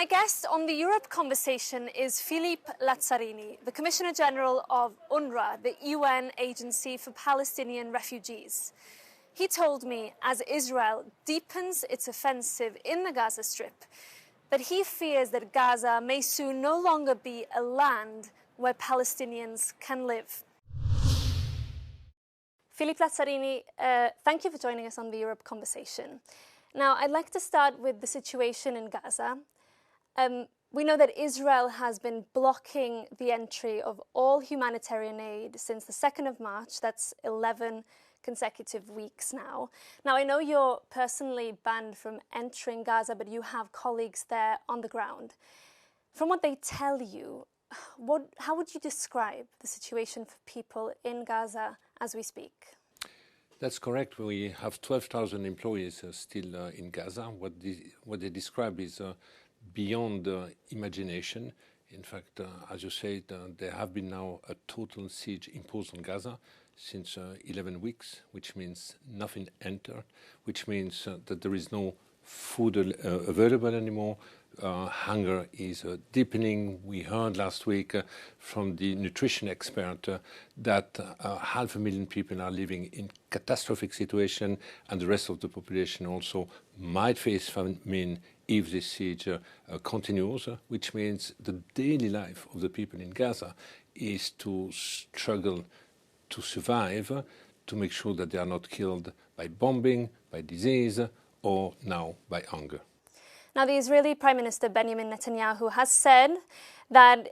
My guest on the Europe conversation is Philippe Lazzarini, the Commissioner General of UNRWA, the UN Agency for Palestinian Refugees. He told me, as Israel deepens its offensive in the Gaza Strip, that he fears that Gaza may soon no longer be a land where Palestinians can live. Philippe Lazzarini, thank you for joining us on the Europe conversation. Now, I'd like to start with the situation in Gaza. We know that Israel has been blocking the entry of all humanitarian aid since the 2nd of March. That's 11 consecutive weeks now. Now, I know you're personally banned from entering Gaza, but you have colleagues there on the ground. From what they tell you, how would you describe the situation for people in Gaza as we speak? That's correct. We have 12,000 employees still in Gaza. What they describe is beyond imagination. In fact, as you said, there have been now a total siege imposed on Gaza since 11 weeks, which means nothing entered, which means that there is no food available anymore. Hunger is deepening. We heard last week from the nutrition expert that 500,000 people are living in catastrophic situation, and the rest of the population also might face famine if this siege continues, which means the daily life of the people in Gaza is to struggle to survive, to make sure that they are not killed by bombing, by disease, or now by hunger. Now, the Israeli Prime Minister Benjamin Netanyahu has said that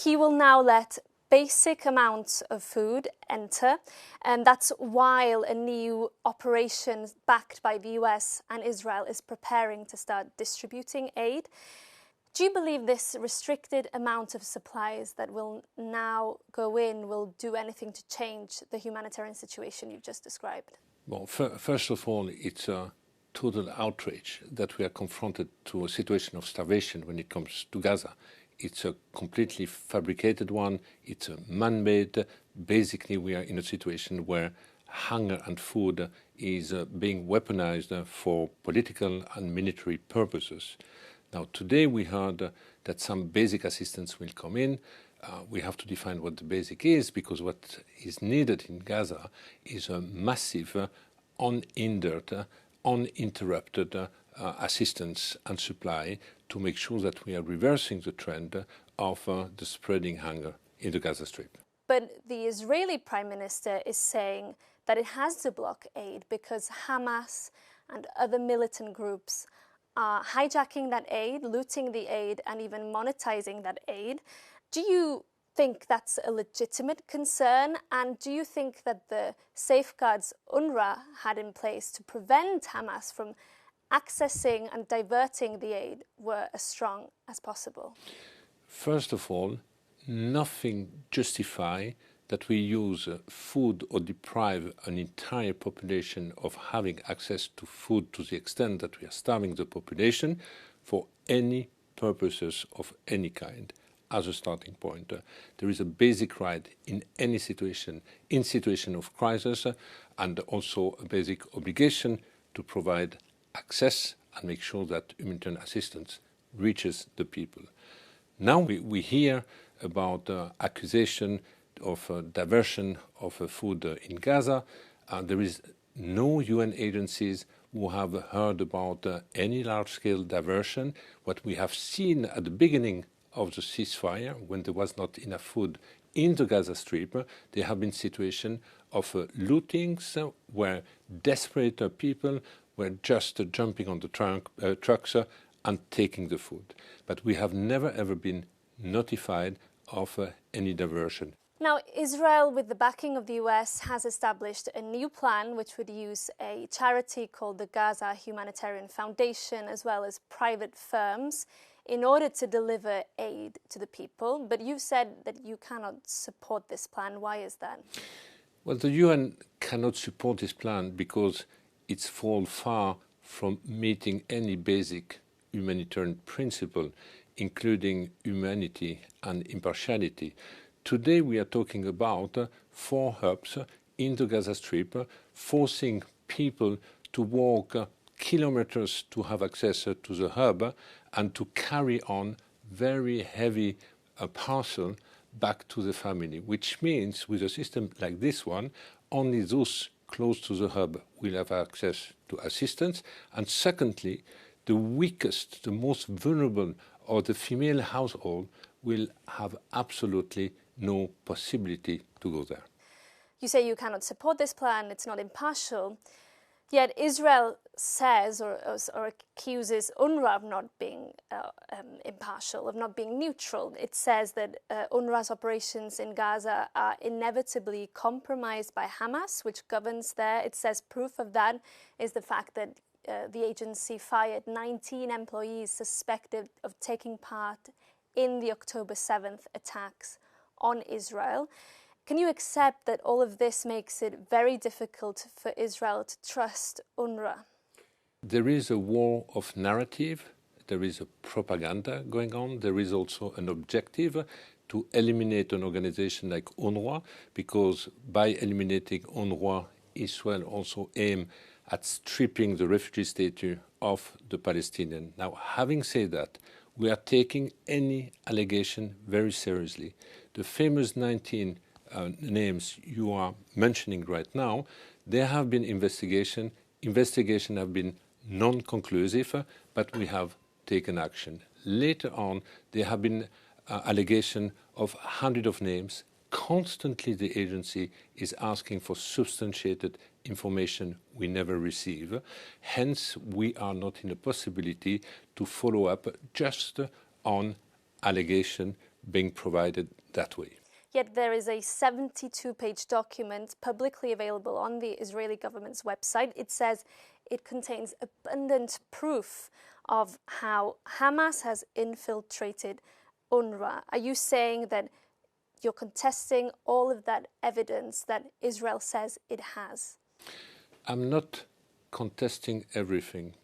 he will now let basic amounts of food enter, and that's while a new operation backed by the US and Israel is preparing to start distributing aid. Do you believe this restricted amount of supplies that will now go in will do anything to change the humanitarian situation you've just described? Well, first of all, it's a total outrage that we are confronted to a situation of starvation when it comes to Gaza. It's a completely fabricated one. It's a man-made. Basically, we are in a situation where hunger and food is being weaponized for political and military purposes. Now, today we heard that some basic assistance will come in. We have to define what the basic is, because what is needed in Gaza is a massive, unhindered, uninterrupted assistance and supply to make sure that we are reversing the trend of the spreading hunger in the Gaza Strip. But the Israeli Prime Minister is saying that it has to block aid because Hamas and other militant groups are hijacking that aid, looting the aid, and even monetizing that aid. Do you think that's a legitimate concern? And do you think that the safeguards UNRWA had in place to prevent Hamas from accessing and diverting the aid were as strong as possible? First of all, nothing justifies that we use food or deprive an entire population of having access to food to the extent that we are starving the population for any purposes of any kind. As a starting point, there is a basic right in any situation, in situation of crisis, and also a basic obligation to provide access and make sure that humanitarian assistance reaches the people. Now we hear about accusation of diversion of food in Gaza. There is no UN agencies who have heard about any large-scale diversion. What we have seen at the beginning of the ceasefire, when there was not enough food in the Gaza Strip, there have been situations of lootings where desperate people were just jumping on the trucks and taking the food. But we have never ever been notified of any diversion. Now, Israel, with the backing of the US, has established a new plan which would use a charity called the Gaza Humanitarian Foundation, as well as private firms, in order to deliver aid to the people. But you've said that you cannot support this plan. Why is that? Well, the UN cannot support this plan because it's fall far from meeting any basic humanitarian principle, including humanity and impartiality. Today we are talking about 4 hubs in the Gaza Strip, forcing people to walk kilometers to have access to the hub, and to carry on very heavy parcel back to the family, which means with a system like this one, only those close to the hub will have access to assistance. And secondly, the weakest, the most vulnerable, or the female household will have absolutely no possibility to go there. You say you cannot support this plan, it's not impartial, yet Israel says or accuses UNRWA of not being impartial, of not being neutral. It says that UNRWA's operations in Gaza are inevitably compromised by Hamas, which governs there. It says proof of that is the fact that the agency fired 19 employees suspected of taking part in the October 7th attacks on Israel. Can you accept that all of this makes it very difficult for Israel to trust UNRWA? There is a war of narrative, there is a propaganda going on, there is also an objective to eliminate an organization like UNRWA, because by eliminating UNRWA, Israel also aims at stripping the refugee status of the Palestinians. Now, having said that, we are taking any allegation very seriously. The famous 19 names you are mentioning right now, there have been investigations have been non-conclusive, but we have taken action. Later on, there have been allegations of hundreds of names. Constantly the agency is asking for substantiated information we never receive. Hence, we are not in a possibility to follow up just on allegation being provided that way. Yet there is a 72-page document publicly available on the Israeli government's website. It says it contains abundant proof of how Hamas has infiltrated UNRWA. Are you saying that you're contesting all of that evidence that Israel says it has? I'm not contesting everything.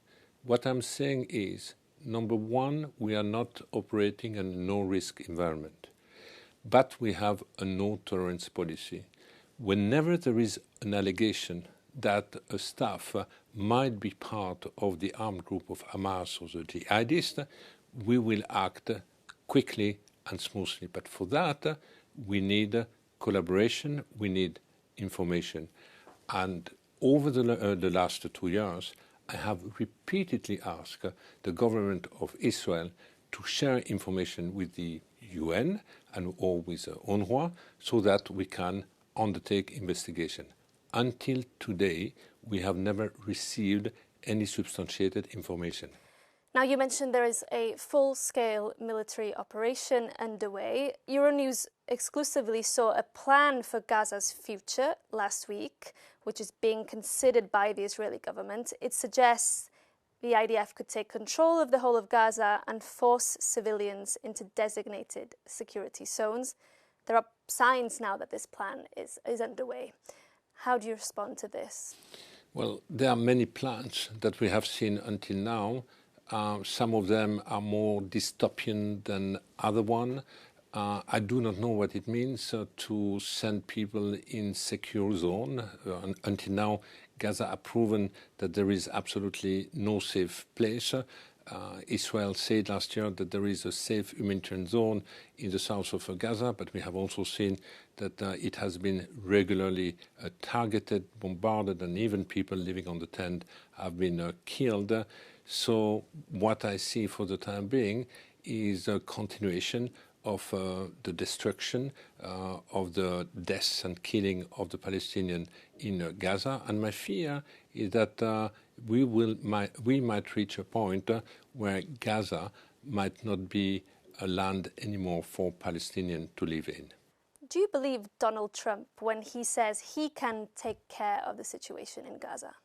What I'm saying is, number one, we are not operating in a no-risk environment. But we have a no-tolerance policy. Whenever there is an allegation that a staff might be part of the armed group of Hamas or the jihadists, we will act quickly and smoothly. But for that, we need collaboration, we need information. And over the last 2 years, I have repeatedly asked the government of Israel to share information with the UN or with UNRWA so that we can undertake investigation. Until today, we have never received any substantiated information. Now, you mentioned there is a full-scale military operation underway. Euronews exclusively saw a plan for Gaza's future last week, which is being considered by the Israeli government. It suggests the IDF could take control of the whole of Gaza and force civilians into designated security zones. There are signs now that this plan is underway. How do you respond to this? Well, there are many plans that we have seen until now. Some of them are more dystopian than other one. I do not know what it means to send people in secure zone. Until now, Gaza have proven that there is absolutely no safe place. Israel said last year that there is a safe humanitarian zone in the south of Gaza, but we have also seen that it has been regularly targeted, bombarded, and even people living on the tent have been killed. So what I see for the time being is a continuation of the destruction, of the deaths and killing of the Palestinians in Gaza. And my fear is that we might reach a point where Gaza might not be a land anymore for Palestinians to live in. Do you believe Donald Trump when he says he can take care of the situation in Gaza?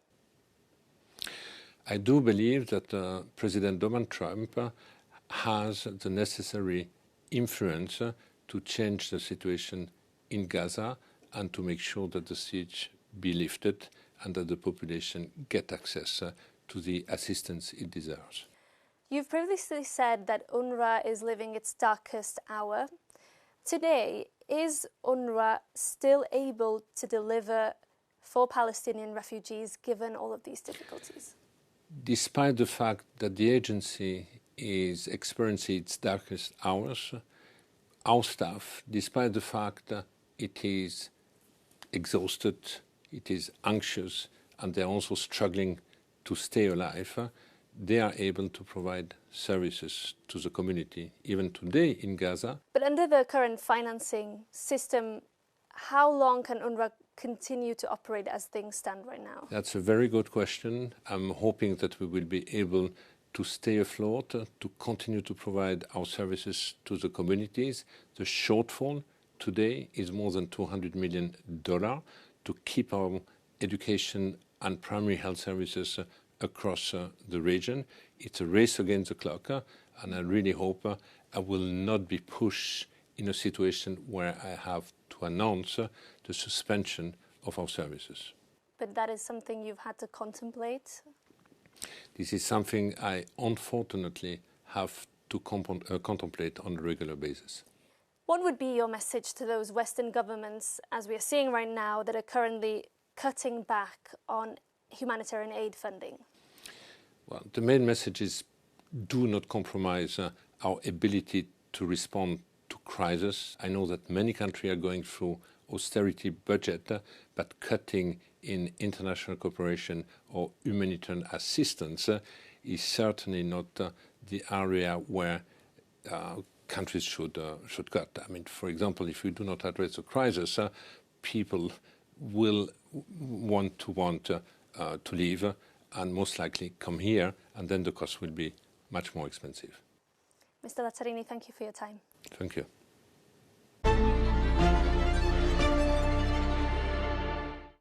I do believe that President Donald Trump has the necessary influence to change the situation in Gaza and to make sure that the siege be lifted and that the population get access to the assistance it deserves. You've previously said that UNRWA is living its darkest hour. Today, is UNRWA still able to deliver for Palestinian refugees given all of these difficulties? Despite the fact that the agency is experiencing its darkest hours. Our staff, despite the fact that it is exhausted, it is anxious, and they're also struggling to stay alive, they are able to provide services to the community, even today in Gaza. But under the current financing system, how long can UNRWA continue to operate as things stand right now? That's a very good question. I'm hoping that we will be able to stay afloat, to continue to provide our services to the communities. The shortfall today is more than $200 million to keep our education and primary health services across the region. It's a race against the clock, and I really hope I will not be pushed in a situation where I have to announce the suspension of our services. But that is something you've had to contemplate? This is something I unfortunately have to contemplate on a regular basis. What would be your message to those Western governments, as we are seeing right now, that are currently cutting back on humanitarian aid funding? Well, the main message is do not compromise our ability to respond to crisis. I know that many countries are going through austerity budget, but cutting in international cooperation or humanitarian assistance is certainly not the area where countries should cut. I mean, for example, if we do not address the crisis, people will want to leave and most likely come here, and then the cost will be much more expensive. Mr. Lazzarini, thank you for your time. Thank you.